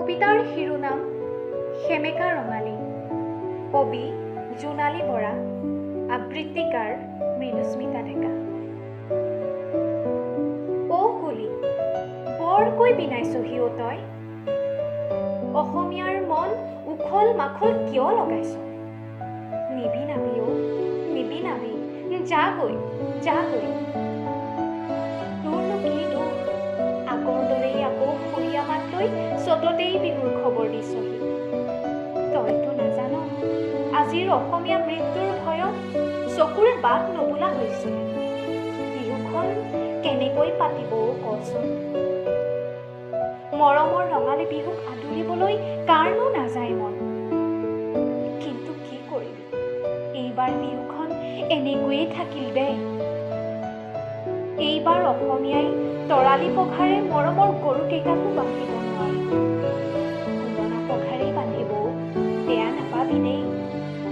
কবিতাৰ শিৰোনাম সেমেকা ৰঙালী, কবি জোনালী বৰা, আবৃত্তিকাৰ মৃদুস্মিতা ডেকা। অ কুলি, বৰকৈ বিনাইছহি অ তই, অসমীয়াৰ মন উখল মাখল কিয় লগাইছ? নিবিনাবি অ নিবিনাবি, যাগৈ যাগৈ। তোৰনো কি দোষ, আগৰ দৰেই আকৌ সুৰীয়া মাত লৈ চততেই বিহুৰ খবৰ দিছহি। তইতো নাজান, আজিৰ অসমীয়া মৃত্যুৰ ভয়ত চকুৰে বাট নবোলা হৈছে। বিহুখন কেনেকৈ পাতিব কচোন? মৰমৰ ৰঙালী বিহুক আদৰিবলৈ কাৰনো নাযায় মন। কিন্তু কি কৰিবি, এইবাৰ বিহুখন এনেকৈয়ে থাকিল দে। এইবাৰ অসমীয়াই তৰালি পঘাৰে মৰমৰ গৰুকেইটাকো বান্ধিব নোৱাৰে। পুৰণা পঘাৰেই বান্ধিব, বেয়া নাপাবি দেই।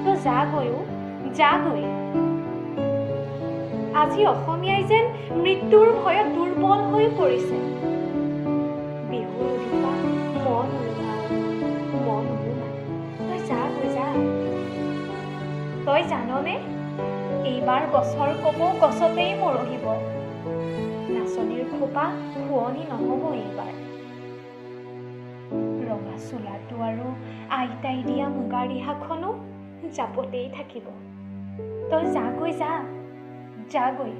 তই যাগৈও যাগৈ। আজি অসমীয়াই যেন মৃত্যুৰ ভয়ত দুৰ্বল হৈ পৰিছে। বিহুৰ উৰুকা মন উৰুমা, মন উৰুমা। তই যাগৈ যা। তই জাননে, এইবাৰ গছৰ কপৌ গছতেই মৰহিব। নাচনীৰ খোপা শুৱনি নহ'ব এইবাৰ। ৰঙা চোলাটো আৰু আইতাই দিয়া মুগা ৰিহাখনো জাপতেই থাকিব। তই যাগৈ যা যাগৈ।